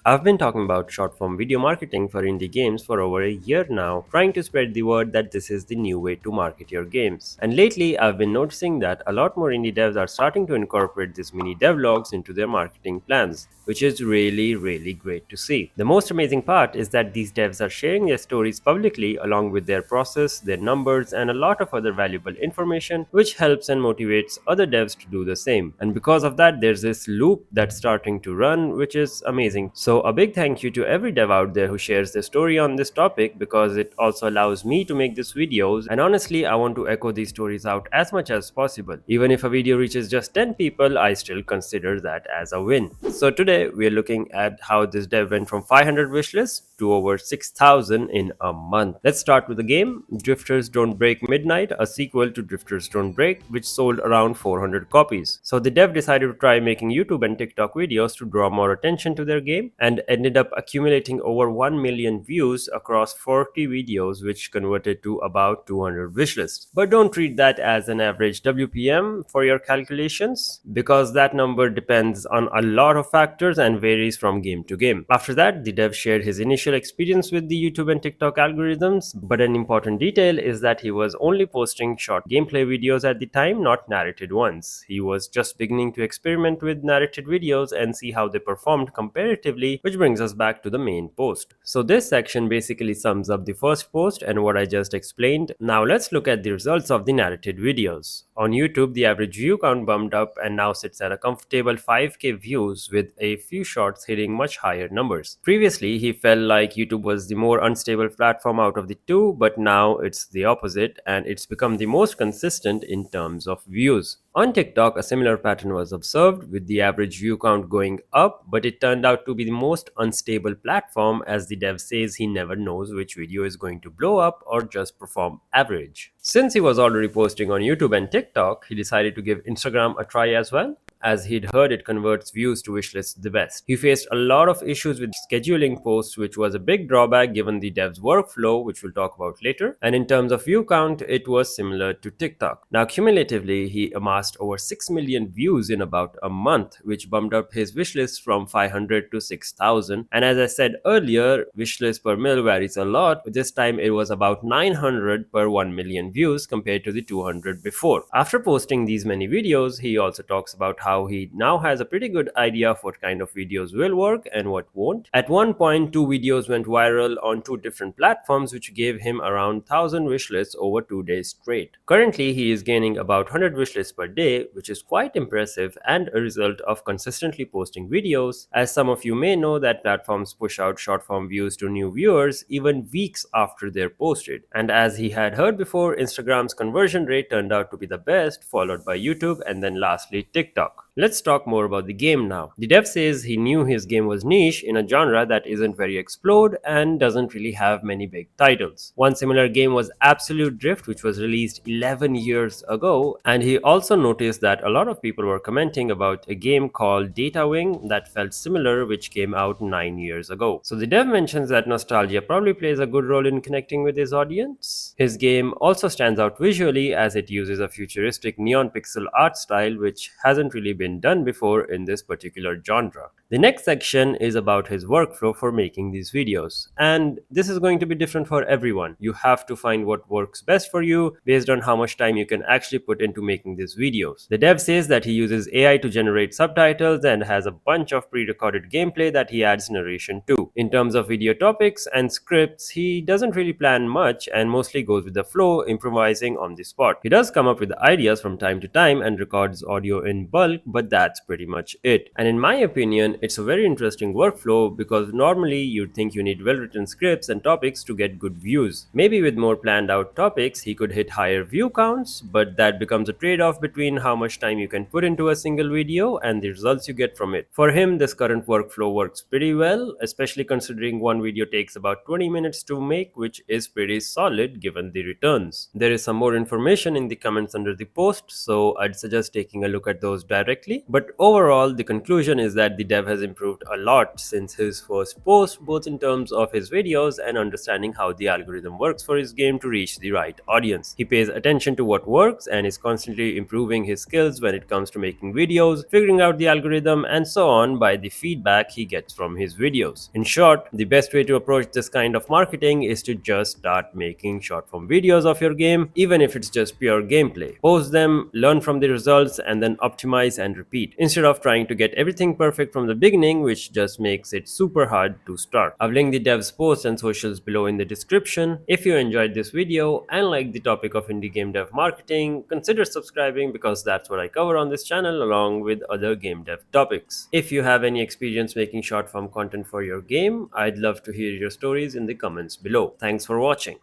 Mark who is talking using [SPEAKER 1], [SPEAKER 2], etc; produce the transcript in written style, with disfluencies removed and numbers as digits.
[SPEAKER 1] I've been talking about short form video marketing for indie games for over a year now, trying to spread the word that this is the new way to market your games. And lately, I've been noticing that a lot more indie devs are starting to incorporate these mini devlogs into their marketing plans, which is really great to see. The most amazing part is that these devs are sharing their stories publicly along with their process, their numbers, and a lot of other valuable information, which helps and motivates other devs to do the same. And because of that, there's this loop that's starting to run, which is amazing. So, a big thank you to every dev out there who shares their story on this topic because it also allows me to make these videos. And honestly, I want to echo these stories out as much as possible. Even if a video reaches just 10 people, I still consider that as a win. So, today we are looking at how this dev went from 500 wishlists to over 6,000 in a month. Let's start with the game. Drifters Don't Break Midnight, a sequel to Drifters Don't Break, which sold around 400 copies. So the dev decided to try making YouTube and TikTok videos to draw more attention to their game and ended up accumulating over 1 million views across 40 videos, which converted to about 200 wishlists. But don't treat that as an average WPM for your calculations because that number depends on a lot of factors and varies from game to game. After that, the dev shared his initial experience with the YouTube and TikTok algorithms, but an important detail is that he was only posting short gameplay videos at the time, not narrated ones. He was just beginning to experiment with narrated videos and see how they performed comparatively, which brings us back to the main post. So this section basically sums up the first post and what I just explained. Now let's look at the results of the narrated videos. On YouTube, the average view count bumped up and now sits at a comfortable 5k views, with a few shorts hitting much higher numbers. Previously, he felt like YouTube was the more unstable platform out of the two, but now it's the opposite and it's become the most consistent in terms of views. On TikTok, a similar pattern was observed, with the average view count going up, but it turned out to be the most unstable platform, as the dev says he never knows which video is going to blow up or just perform average. Since he was already posting on YouTube and TikTok, he decided to give Instagram a try as well, as he'd heard it converts views to wishlists the best. He faced a lot of issues with scheduling posts, which was a big drawback given the dev's workflow, which we'll talk about later. And in terms of view count, it was similar to TikTok. Now, cumulatively, he amassed over 6 million views in about a month, which bumped up his wishlist from 500 to 6,000. And as I said earlier, wishlist per mil varies a lot. This time it was about 900 per 1 million views compared to the 200 before. After posting these many videos, he also talks about how he now has a pretty good idea of what kind of videos will work and what won't. At one point, 2 videos went viral on 2 different platforms, which gave him around 1,000 wishlists over 2 days straight. Currently, he is gaining about 100 wishlists per day, which is quite impressive and a result of consistently posting videos. As some of you may know, that platforms push out short form views to new viewers even weeks after they're posted. And as he had heard before, Instagram's conversion rate turned out to be the best, followed by YouTube and then lastly TikTok. Let's talk more about the game now. The dev says he knew his game was niche in a genre that isn't very explored and doesn't really have many big titles. One similar game was Absolute Drift, which was released 11 years ago, and he also noticed that a lot of people were commenting about a game called Data Wing that felt similar, which came out 9 years ago. So the dev mentions that nostalgia probably plays a good role in connecting with his audience. His game also stands out visually as it uses a futuristic neon pixel art style, which hasn't really been done before in this particular genre. The next section is about his workflow for making these videos, and this is going to be different for everyone. You have to find what works best for you based on how much time you can actually put into making these videos. The dev says that he uses AI to generate subtitles and has a bunch of pre-recorded gameplay that he adds narration to. In terms of video topics and scripts, he doesn't really plan much and mostly goes with the flow, improvising on the spot. He does come up with ideas from time to time and records audio in bulk, but that's pretty much it. And in my opinion, it's a very interesting workflow because normally you'd think you need well-written scripts and topics to get good views. Maybe with more planned out topics, he could hit higher view counts, but that becomes a trade-off between how much time you can put into a single video and the results you get from it. For him, this current workflow works pretty well, especially considering one video takes about 20 minutes to make, which is pretty solid given given the returns. There is some more information in the comments under the post, so I'd suggest taking a look at those directly. But overall, the conclusion is that the dev has improved a lot since his first post, both in terms of his videos and understanding how the algorithm works for his game to reach the right audience. He pays attention to what works and is constantly improving his skills when it comes to making videos, figuring out the algorithm, and so on by the feedback he gets from his videos. In short, the best way to approach this kind of marketing is to just start making short form videos of your game, even if it's just pure gameplay. Post them, learn from the results, and then optimize and repeat, instead of trying to get everything perfect from the beginning, which just makes it super hard to start. I've linked the dev's posts and socials below in the description. If you enjoyed this video and like the topic of indie game dev marketing, consider subscribing because that's what I cover on this channel along with other game dev topics. If you have any experience making short form content for your game, I'd love to hear your stories in the comments below. Thanks for watching.